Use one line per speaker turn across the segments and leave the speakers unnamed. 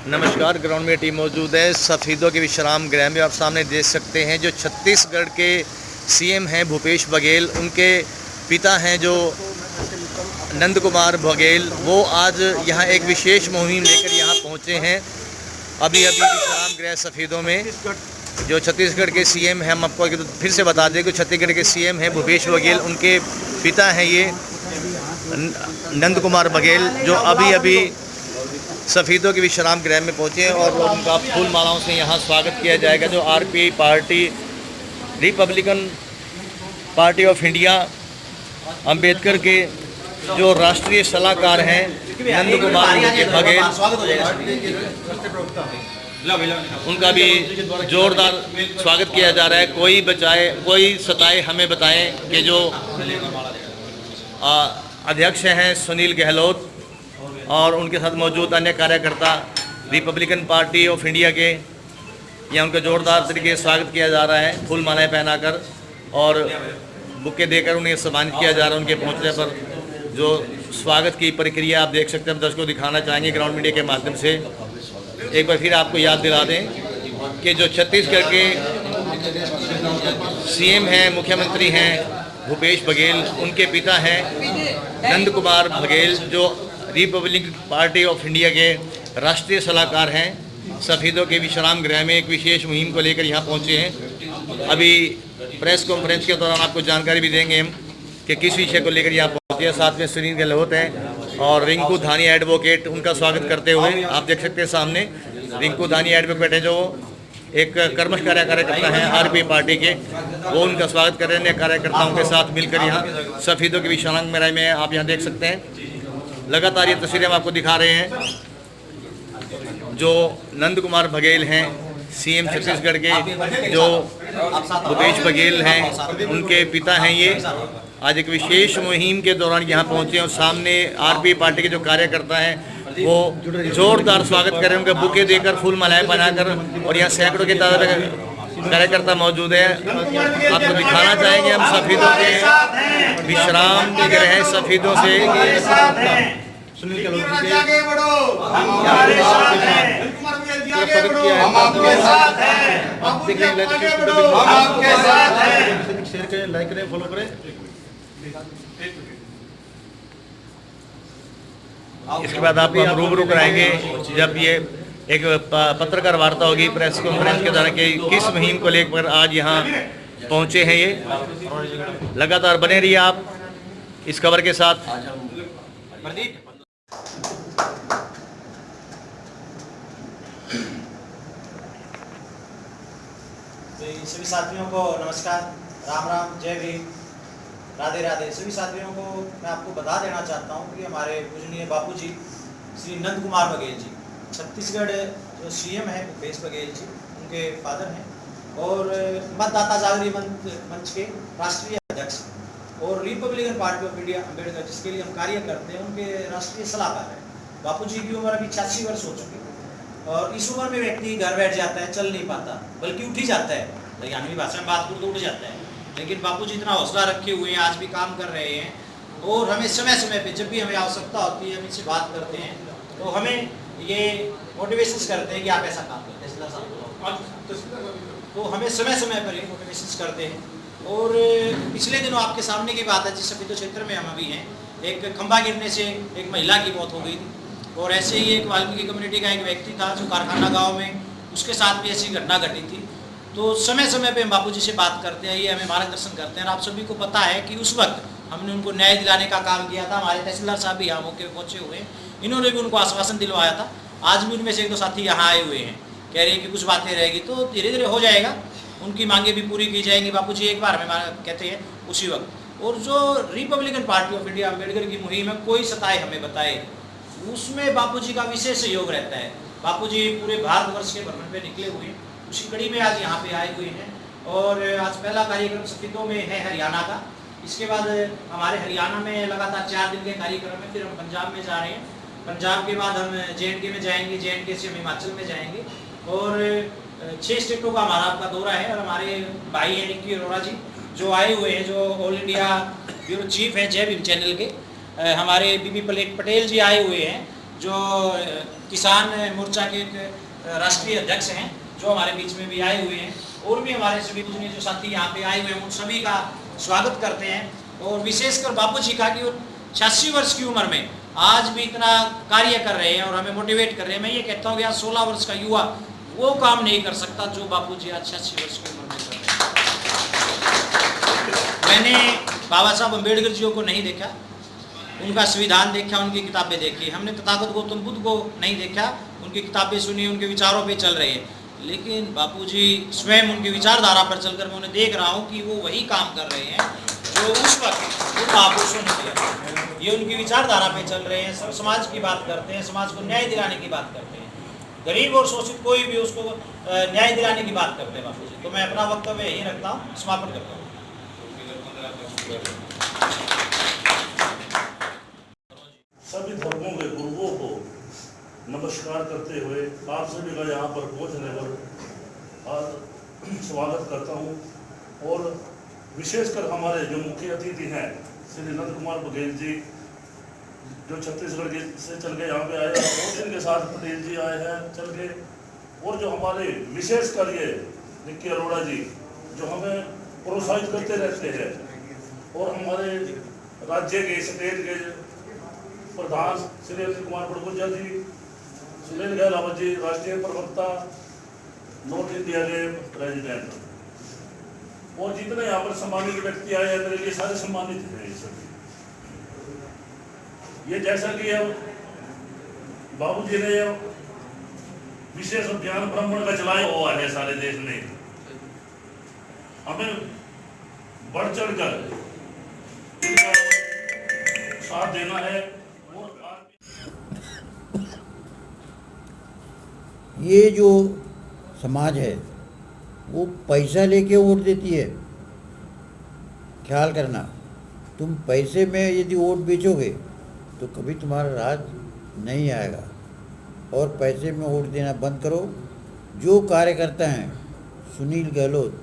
नमस्कार। ग्राउंड में टीम मौजूद है सफ़ीदों के विश्राम गृह में। आप सामने देख सकते हैं जो छत्तीसगढ़ के सीएम हैं भूपेश बघेल, उनके पिता हैं जो नंद कुमार बघेल, वो आज यहाँ एक विशेष मुहिम लेकर यहाँ पहुँचे हैं। अभी विश्राम गृह सफ़ीदों में जो छत्तीसगढ़ के सीएम हैं, हम आपको फिर से बता दें कि छत्तीसगढ़ के सीएम हैं भूपेश बघेल, उनके पिता हैं ये नंद कुमार बघेल, जो अभी सफ़ीदों के विश्राम गृह में पहुँचे हैं और उनका फूल मालाओं से यहाँ स्वागत किया जाएगा। जो RPI party, Republican party of India, Ambedkar के जो राष्ट्रीय सलाहकार हैं नंद कुमार बघेल, उनका भी जोरदार स्वागत किया जा रहा है। कोई बचाए कोई सताए हमें बताएं कि जो अध्यक्ष हैं सुनील गहलोत और उनके साथ मौजूद अन्य कार्यकर्ता रिपब्लिकन पार्टी ऑफ इंडिया के, यहाँ उनका जोरदार तरीके से स्वागत किया जा रहा है। फूल मालाएं पहनाकर और बुके देकर उन्हें सम्मानित किया जा रहा है। उनके पहुंचने पर जो स्वागत की प्रक्रिया आप देख सकते हैं, हम दर्शकों को दिखाना चाहेंगे ग्राउंड मीडिया के माध्यम से। एक बार फिर आपको याद दिला दें कि जो छत्तीसगढ़ के सीएम हैं, मुख्यमंत्री हैं भूपेश बघेल, उनके पिता हैं नंद कुमार बघेल, जो रिपब्लिकन पार्टी ऑफ इंडिया के राष्ट्रीय सलाहकार हैं। सफ़ीदों के विश्राम गृह में एक विशेष मुहिम को लेकर यहाँ पहुँचे हैं। अभी प्रेस कॉन्फ्रेंस के दौरान आपको जानकारी भी देंगे हम कि किस विषय को लेकर यहाँ पहुँचे हैं। साथ में सुनील गहलोत हैं और रिंकू धानी एडवोकेट, उनका स्वागत करते हुए आप देख सकते हैं सामने रिंकू धानी एडवोकेट है, जो एक कर्मठ कार्यकर्ता हैं आरपीआई पार्टी के, वो उनका स्वागत कर रहे हैं कार्यकर्ताओं के साथ मिलकर यहाँ सफ़ीदों के विश्राम गृह में। आप यहाँ देख सकते हैं लगातार ये तस्वीरें हम आपको दिखा रहे हैं। जो नंद कुमार बघेल हैं सीएम छत्तीसगढ़ के, जो भूपेश बघेल हैं उनके पिता हैं, ये आज एक विशेष मुहिम के दौरान यहाँ पहुँचे हैं और सामने आरपीआई पार्टी के जो कार्यकर्ता हैं वो जोरदार स्वागत कर रहे हैं। उनके बुके देकर, फूल मालाएं बनाकर, और यहाँ सैकड़ों की तादाद में कार्यकर्ता मौजूद है। आपको दिखाना चाहेंगे हम सफ़ीदों के विश्राम गृह सफ़ीदों से सुनील गहलोत जी के आगे बढ़ो, हम हमारे साथ हैं, आगे बढ़ो, हम आपके साथ हैं, आप देख रहे हैं, आगे बढ़ो, हम आपके साथ हैं। शेयर करें, लाइक करें, फॉलो करें। इसके बाद आपको हम रूबरू कराएंगे जब ये एक पत्रकार वार्ता होगी प्रेस कॉन्फ्रेंस के दौरान कि किस मुहिम को लेकर आज यहाँ पहुँचे हैं। ये लगातार बने रहिए आप इस खबर के साथ।
सभी साथियों को नमस्कार, राम राम, जय भीम, राधे राधे। सभी साथियों को मैं आपको बता देना चाहता हूँ कि हमारे पूजनीय बापूजी श्री नंद कुमार बघेल जी, छत्तीसगढ़ जो सीएम है भूपेश बघेल जी, उनके फादर हैं और मतदाता जागृति मंच के राष्ट्रीय अध्यक्ष और Republican party of India Ambedkar, जिसके लिए हम कार्य करते हैं, उनके राष्ट्रीय सलाहकार हैं। बापूजी की उम्र अभी 86 वर्ष हो चुकी है और इस उम्र में व्यक्ति घर बैठ जाता है, चल नहीं पाता, बल्कि उठ ही जाता है। हरियाणवी भाषा में बात करूँ तो उठ जाता है, लेकिन बापूजी इतना हौसला रखे हुए हैं, आज भी काम कर रहे हैं और हमें समय समय पे जब भी हमें आवश्यकता होती है हम इनसे बात करते हैं तो हमें ये मोटिवेशन करते हैं कि आप ऐसा काम करें, तो हमें समय समय पर ये मोटिवेशन करते हैं। और पिछले दिनों आपके सामने की बात है, जिस सफ़ीदों क्षेत्र में हम अभी हैं, एक खंभा गिरने से एक महिला की मौत हो गई थी और ऐसे ही एक वाल्मीकि कम्युनिटी का एक व्यक्ति था जो कारखाना गाँव में, उसके साथ भी ऐसी घटना घटी थी। तो समय समय पे हम बापूजी से बात करते हैं, ये हमें मार्गदर्शन करते हैं और आप सभी को पता है कि उस वक्त हमने उनको न्याय दिलाने का काम किया था। हमारे तहसीलदार साहब भी यहाँ मौके पर पहुँचे हुए हैं, इन्होंने भी उनको आश्वासन दिलवाया था। आज भी उनमें से एक दो साथी यहाँ आए हुए हैं, कह रहे हैं कि कुछ बातें रहेगी, तो धीरे धीरे हो जाएगा, उनकी मांगे भी पूरी की जाएंगी। बापूजी एक बार हमें कहते हैं उसी वक्त। और जो Republican party of India Ambedkar की मुहिम है, कोई सताए हमें बताए, उसमें बापूजी का विशेष सहयोग रहता है। बापूजी पूरे भारतवर्ष के भ्रमण पे निकले हुए हैं, उसी कड़ी में आज यहाँ पे आए हुए हैं और आज पहला कार्यक्रम सफ़ीदों में है हरियाणा का। इसके बाद हमारे हरियाणा में लगातार 4 दिन के कार्यक्रम है, फिर हम पंजाब में जा रहे हैं, पंजाब के बाद हम JNK में जाएंगे, JNK से हम हिमाचल में जाएंगे और 6 स्टेटों का हमारा आपका दौरा है। और हमारे भाई हैं निक्की अरोड़ा जी जो आए हुए हैं, जो ऑल इंडिया ब्यूरो चीफ हैं जय भीम चैनल के, हमारे बीबी पटेल जी आए हुए हैं जो किसान मोर्चा के राष्ट्रीय अध्यक्ष हैं, जो हमारे बीच में भी आए हुए हैं, और भी हमारे सभी पूजनीय जो साथी यहाँ पे आए हुए हैं, उन सभी का स्वागत करते हैं। और विशेषकर बापू जी का कि वो 86 वर्ष की उम्र में आज भी इतना कार्य कर रहे हैं और हमें मोटिवेट कर रहे हैं। मैं ये कहता हूँ कि आज 16 वर्ष का युवा वो काम नहीं कर सकता जो बापू जी आज 86 वर्ष की उम्र में कर रहे हैं। मैंने बाबा साहब अम्बेडकर जी को नहीं देखा, उनका संविधान देखा, उनकी किताबें देखी। हमने तथागत गौतम बुद्ध को नहीं देखा, उनकी किताबें सुनी, उनके विचारों पे चल रहे हैं। लेकिन बापूजी स्वयं उनकी विचारधारा पर चलकर मैं उन्हें देख रहा हूँ कि वो वही काम कर रहे हैं जो उस वक्त उन महापुरुषों ने किया। ये उनकी विचारधारा पे चल रहे हैं, समाज की बात करते हैं, समाज को न्याय दिलाने की बात करते हैं, गरीब और शोषित कोई भी उसको न्याय दिलाने की बात करते हैं बापूजी। तो मैं अपना वक्तव्य यही रखता हूँ, समापन करता हूँ।
सभी धर्मों के गुरुओं को नमस्कार करते हुए आप सभी का यहाँ पर पहुँचने पर आज स्वागत करता हूँ। और विशेषकर हमारे जो मुख्य अतिथि हैं श्री नंद कुमार बघेल जी, जो छत्तीसगढ़ के से चल के यहाँ पे आए हैं, और इनके साथ पटेल जी आए हैं चल के, और जो हमारे विशेषकर ये निक्की अरोड़ा जी जो हमें प्रोत्साहित करते रहते हैं, और हमारे राज्य के स्टेट के प्रधान श्री अनिल कुमार बड़गुंजा जी, सुनील गहलावत जी राष्ट्रीय प्रवक्ता, नॉर्थ इंडिया के प्रेसिडेंट, और जितने यहाँ पर सम्मानित व्यक्ति आए हैं मेरे लिए सारे सम्मानित हैं ये सभी। ये जैसा कि अब बाबू जी ने विशेष अभियान ब्राह्मण का चलाया हुआ है सारे देश में, हमें बढ़ चढ़ कर साथ देना है।
ये जो समाज है वो पैसा लेके वोट देती है। ख्याल करना, तुम पैसे में यदि वोट बेचोगे तो कभी तुम्हारा राज नहीं आएगा। और पैसे में वोट देना बंद करो। जो कार्यकर्ता हैं, सुनील गहलोत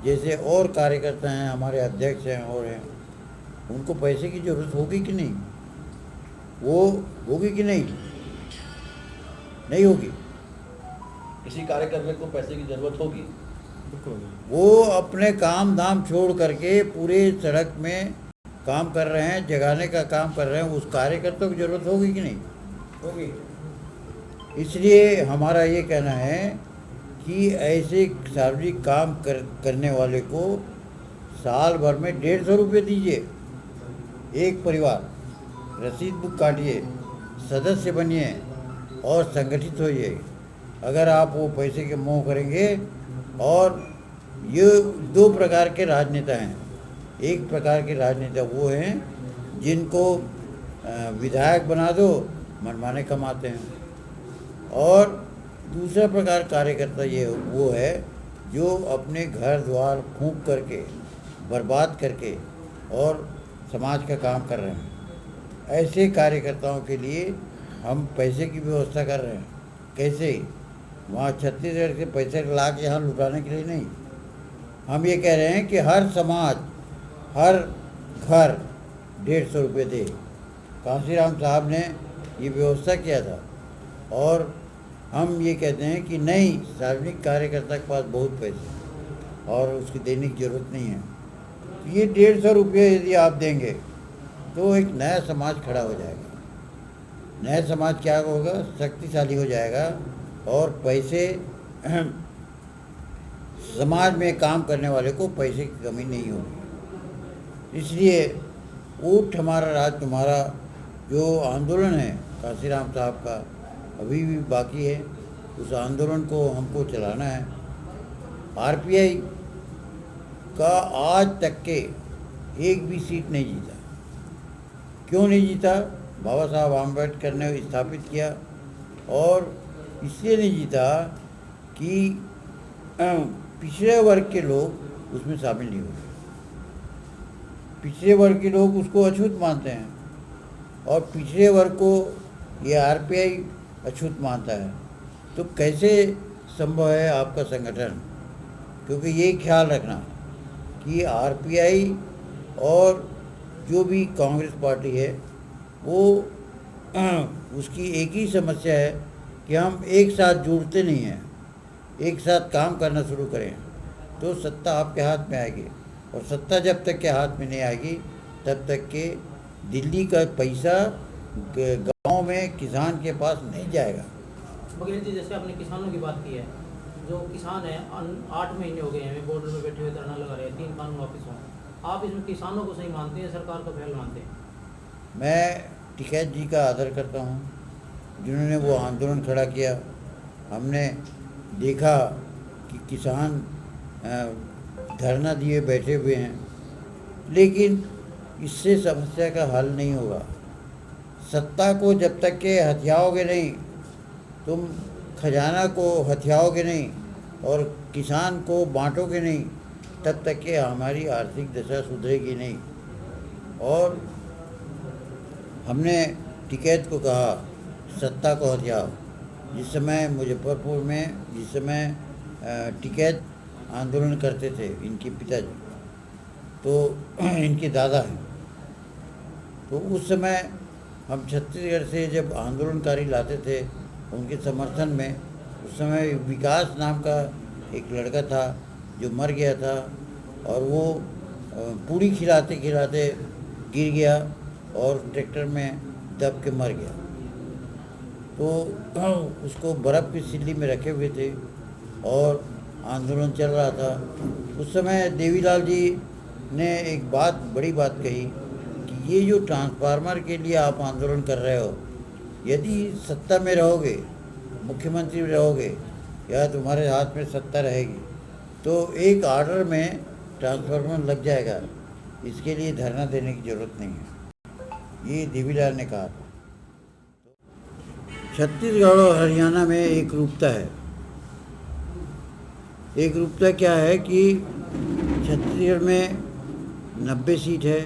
जैसे और कार्यकर्ता हैं, हमारे अध्यक्ष हैं और हैं, उनको पैसे की ज़रूरत होगी कि नहीं? वो होगी कि नहीं? नहीं होगी।
किसी कार्यकर्ता को पैसे की जरूरत होगी।
वो अपने काम धाम छोड़ करके पूरे सड़क में काम कर रहे हैं, जगाने का काम कर रहे हैं, उस कार्यकर्ता की जरूरत होगी कि नहीं? होगी। इसलिए हमारा ये कहना है कि ऐसे सार्वजनिक काम करने वाले को साल भर में 150 रुपये दीजिए एक परिवार, रसीद बुक काटिए, सदस्य बनिए और संगठित होइए। अगर आप वो पैसे के मोह करेंगे, और ये दो प्रकार के राजनेता हैं। एक प्रकार के राजनेता वो हैं जिनको विधायक बना दो, मनमाने कमाते हैं, और दूसरा प्रकार कार्यकर्ता ये वो है जो अपने घर द्वार फूंक करके, बर्बाद करके और समाज का काम कर रहे हैं। ऐसे कार्यकर्ताओं के लिए हम पैसे की व्यवस्था कर रहे हैं। कैसे? वहाँ छत्तीसगढ़ से पैसे ला के यहाँ लुटाने के लिए नहीं। हम ये कह रहे हैं कि हर समाज, हर घर 150 रुपये दे। कांसीराम साहब ने ये व्यवस्था किया था, और हम ये कहते हैं कि नहीं, सार्वजनिक कार्यकर्ता के पास बहुत पैसे और उसकी देने की ज़रूरत नहीं है। ये 150 रुपये यदि आप देंगे तो एक नया समाज खड़ा हो जाएगा। नया समाज क्या होगा? शक्तिशाली हो जाएगा, और पैसे, समाज में काम करने वाले को पैसे की कमी नहीं होगी। इसलिए ऊठ हमारा राज तुम्हारा जो आंदोलन है कांसीराम साहब का, अभी भी बाकी है। उस आंदोलन को हमको चलाना है। आरपीआई का आज तक के एक भी सीट नहीं जीता। क्यों नहीं जीता? बाबा साहब आम्बेडकर ने स्थापित किया, और इसलिए नहीं जीता कि पिछड़े वर्ग के लोग उसमें शामिल नहीं हुए। पिछड़े वर्ग के लोग उसको अछूत मानते हैं, और पिछड़े वर्ग को ये आरपीआई अछूत मानता है। तो कैसे संभव है आपका संगठन? क्योंकि ये ख्याल रखना कि आरपीआई और जो भी कांग्रेस पार्टी है वो उसकी एक ही समस्या है कि हम एक साथ जुड़ते नहीं हैं, एक साथ काम करना शुरू करें तो सत्ता आपके हाथ में आएगी। और सत्ता जब तक के हाथ में नहीं आएगी तब तक के दिल्ली का पैसा गांव में किसान के पास नहीं जाएगा।
बघेल जी, जैसे आपने किसानों की बात की है, जो किसान हैं 8 महीने हो गए हैं बॉर्डर में बैठे हुए धरना लगा रहे हैं 3 कानून वापस हों, आप इसमें किसानों को सही मानते हैं, सरकार का पहल मानते हैं?
मैं टिकैत जी का आदर करता हूँ, जिन्होंने वो आंदोलन खड़ा किया। हमने देखा कि किसान धरना दिए बैठे हुए हैं, लेकिन इससे समस्या का हल नहीं होगा। सत्ता को जब तक के हथियाओगे नहीं, तुम खजाना को हथियाओगे नहीं और किसान को बांटोगे नहीं, तब तक के हमारी आर्थिक दशा सुधरेगी नहीं। और हमने टिकैत को कहा सत्ता को हथियाओ। जिस समय मुजफ्फरपुर में जिस समय टिकैत आंदोलन करते थे इनके पिताजी, तो इनके दादा हैं, तो उस समय हम छत्तीसगढ़ से जब आंदोलनकारी लाते थे उनके समर्थन में, उस समय विकास नाम का एक लड़का था जो मर गया था और वो पूड़ी खिलाते खिलाते गिर गया और ट्रैक्टर में दब के मर गया। तो उसको बर्फ़ की सिल्ली में रखे हुए थे और आंदोलन चल रहा था। उस समय देवीलाल जी ने एक बड़ी बात कही कि ये जो ट्रांसफार्मर के लिए आप आंदोलन कर रहे हो, यदि सत्ता में रहोगे, मुख्यमंत्री रहोगे या तुम्हारे हाथ में सत्ता रहेगी तो एक ऑर्डर में ट्रांसफार्मर लग जाएगा, इसके लिए धरना देने की ज़रूरत नहीं है, ये देवीलाल ने कहा। छत्तीसगढ़ और हरियाणा में एक रूपता है। एक रूपता क्या है कि छत्तीसगढ़ में 90 सीट है,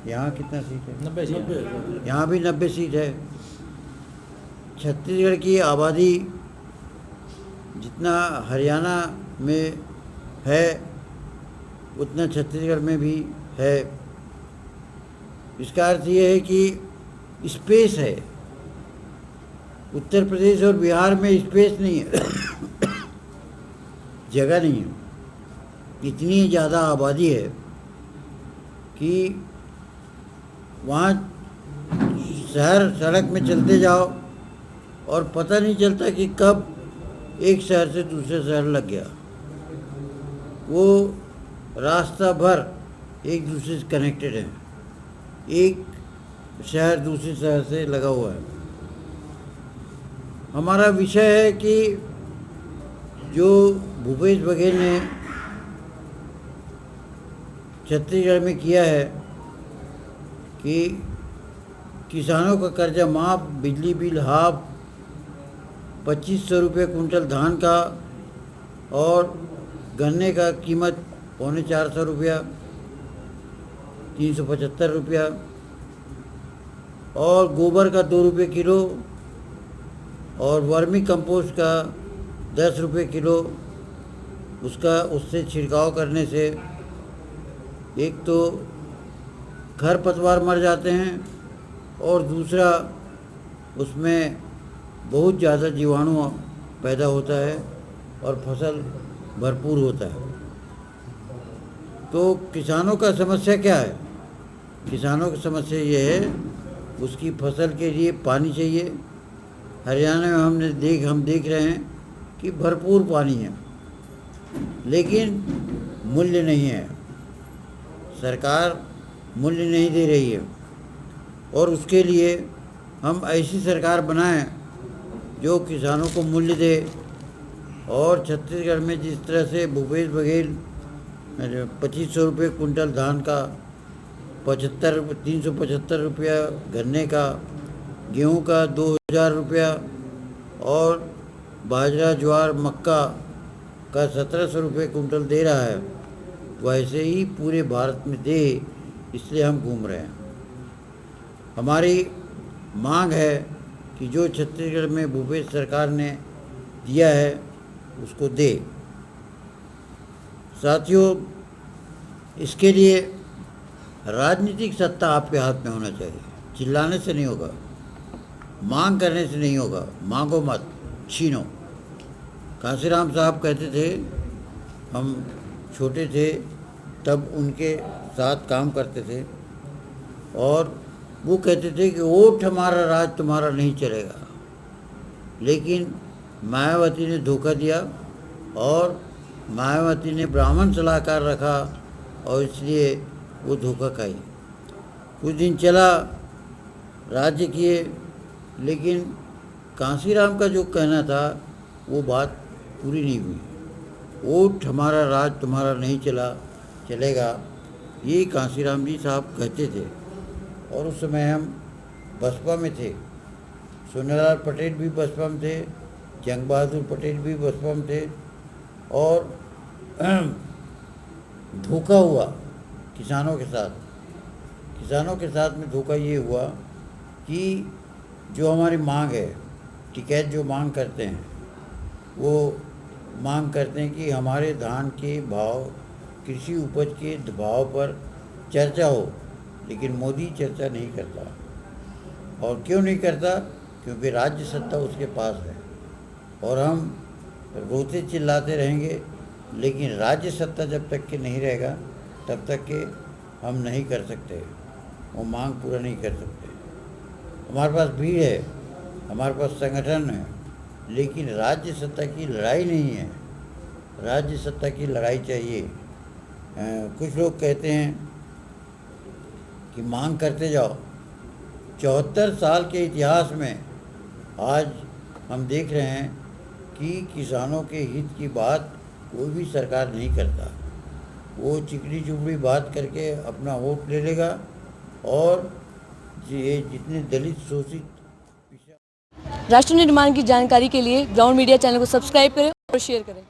यहाँ कितना सीट है?
90 सीट।
यहाँ भी 90 सीट है। छत्तीसगढ़ की आबादी जितना हरियाणा में है उतना छत्तीसगढ़ में भी है। इसका अर्थ ये है कि स्पेस है। उत्तर प्रदेश और बिहार में स्पेस नहीं है, जगह नहीं है। इतनी ज़्यादा आबादी है कि वहाँ शहर सड़क में चलते जाओ और पता नहीं चलता कि कब एक शहर से दूसरे शहर लग गया। वो रास्ता भर एक दूसरे से कनेक्टेड है, एक शहर दूसरे शहर से लगा हुआ है। हमारा विषय है कि जो भूपेश बघेल ने छत्तीसगढ़ में किया है कि किसानों का कर्जा माफ, बिजली बिल हाफ, 2500 रुपये कुंटल धान का और गन्ने का कीमत 450 रुपया, 375 रुपया, और गोबर का 2 रुपये किलो और वर्मी कंपोस्ट का 10 रुपये किलो। उससे छिड़काव करने से एक तो खरपतवार मर जाते हैं और दूसरा उसमें बहुत ज़्यादा जीवाणु पैदा होता है और फसल भरपूर होता है। तो किसानों का समस्या क्या है? किसानों की समस्या ये है उसकी फसल के लिए पानी चाहिए। हरियाणा में हम देख रहे हैं कि भरपूर पानी है, लेकिन मूल्य नहीं है। सरकार मूल्य नहीं दे रही है और उसके लिए हम ऐसी सरकार बनाएं जो किसानों को मूल्य दे। और छत्तीसगढ़ में जिस तरह से भूपेश बघेल 2500 रुपये कुंटल धान का, 375 रुपया गन्ने का, गेहूं का 2000 रुपया और बाजरा, ज्वार, मक्का का 1700 रुपये कुंटल दे रहा है, वैसे ही पूरे भारत में दे, इसलिए हम घूम रहे हैं। हमारी मांग है कि जो छत्तीसगढ़ में भूपेश सरकार ने दिया है उसको दे। साथियों, इसके लिए राजनीतिक सत्ता आपके हाथ में होना चाहिए, चिल्लाने से नहीं होगा। मांग करने से नहीं होगा, मांगो मत, छीनो। कांसीराम साहब कहते थे, हम छोटे थे तब उनके साथ काम करते थे, और वो कहते थे कि वोट हमारा राज तुम्हारा नहीं चलेगा। लेकिन मायावती ने धोखा दिया और मायावती ने ब्राह्मण सलाहकार रखा और इसलिए वो धोखा खाई। कुछ दिन चला, राज्य किए, लेकिन कांसीराम का जो कहना था वो बात पूरी नहीं हुई। वोट हमारा राज तुम्हारा नहीं चलेगा, ये कांसीराम जी साहब कहते थे। और उस समय हम बसपा में थे, सोनालाल पटेल भी बसपा में थे, जंग बहादुर पटेल भी बसपा में थे। और धोखा हुआ किसानों के साथ। किसानों के साथ में धोखा ये हुआ कि जो हमारी मांग है, टिकैत जो मांग करते हैं, वो मांग करते हैं कि हमारे धान के भाव, कृषि उपज के भाव पर चर्चा हो, लेकिन मोदी चर्चा नहीं करता। और क्यों नहीं करता? क्योंकि राज्य सत्ता उसके पास है, और हम रोते चिल्लाते रहेंगे, लेकिन राज्य सत्ता जब तक के नहीं रहेगा तब तक के हम नहीं कर सकते, वो मांग पूरा नहीं कर सकते। हमारे पास भीड़ है, हमारे पास संगठन है, लेकिन राज्य सत्ता की लड़ाई नहीं है। राज्य सत्ता की लड़ाई चाहिए। कुछ लोग कहते हैं कि मांग करते जाओ। 74 साल के इतिहास में आज हम देख रहे हैं कि किसानों के हित की बात कोई भी सरकार नहीं करता। वो चिकनी चुपड़ी बात करके अपना वोट ले लेगा, और ये जितने दलित शोषित।
राष्ट्र निर्माण की जानकारी के लिए ग्राउंड मीडिया चैनल को सब्सक्राइब करें और शेयर करें।